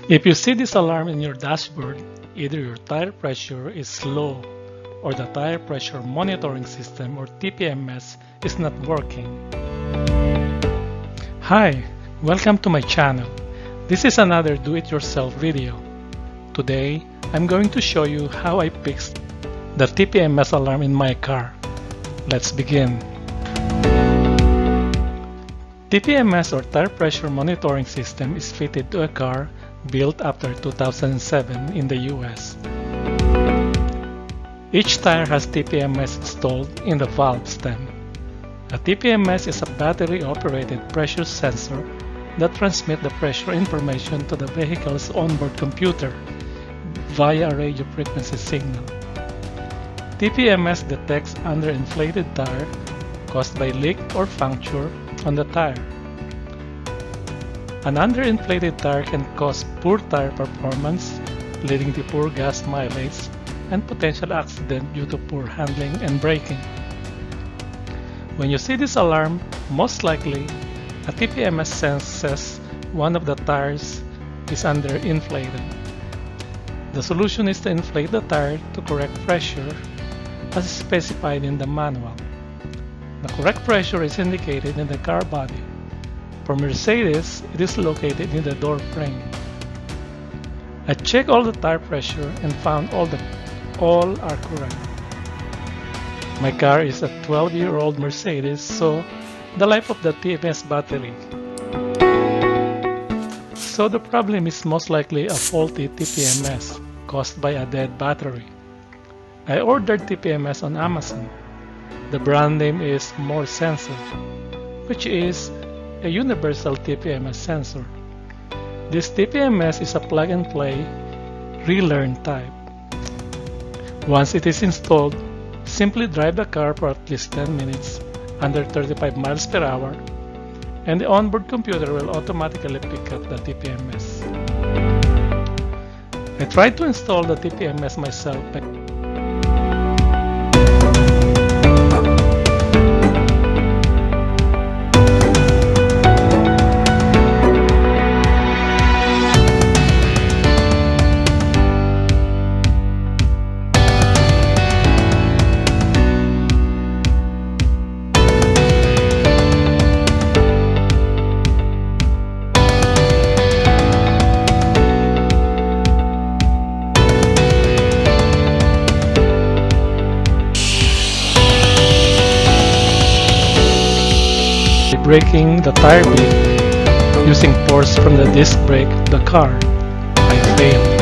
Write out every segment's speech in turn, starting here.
If you see this alarm in your dashboard, either your tire pressure is low or the tire pressure monitoring system or TPMS is not working. Hi, welcome to my channel. This is another do-it-yourself video. Today, I'm going to show you how I fixed the TPMS alarm in my car. Let's begin. TPMS or tire pressure monitoring system is fitted to a car built after 2007 in the US. Each tire has TPMS installed in the valve stem. A TPMS is a battery-operated pressure sensor that transmits the pressure information to the vehicle's onboard computer via a radio frequency signal. TPMS detects underinflated tire caused by leak or puncture on the tire. An underinflated tire can cause poor tire performance, leading to poor gas mileage and potential accident due to poor handling and braking. When you see this alarm, most likely a TPMS senses one of the tires is underinflated. The solution is to inflate the tire to correct pressure as specified in the manual. The correct pressure is indicated in the car body. For Mercedes, it is located in the door frame. I checked all the tire pressure and found all are correct. My car is a 12-year-old Mercedes, so the life of the TPMS battery. So the problem is most likely a faulty TPMS caused by a dead battery. I ordered TPMS on Amazon. The brand name is More Sensor, which is a universal TPMS sensor. This TPMS is a plug-and-play, relearn type. Once it is installed, simply drive the car for at least 10 minutes under 35 miles per hour, and the onboard computer will automatically pick up the TPMS. I tried to install the TPMS myself by braking the tire bead using force from the disc brake of the car. I failed.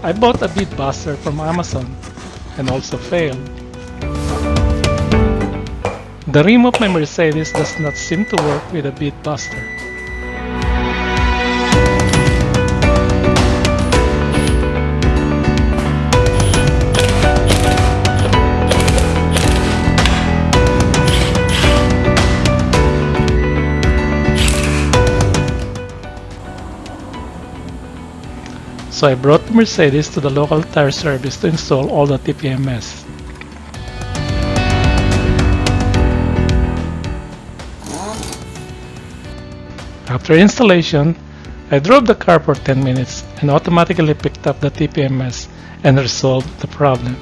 I bought a bead buster from Amazon and also failed. The rim of my Mercedes does not seem to work with a bead buster. So I brought the Mercedes to the local tire service to install all the TPMS. After installation, I drove the car for 10 minutes and automatically picked up the TPMS and resolved the problem.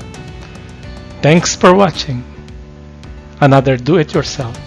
Thanks for watching. Another do-it-yourself.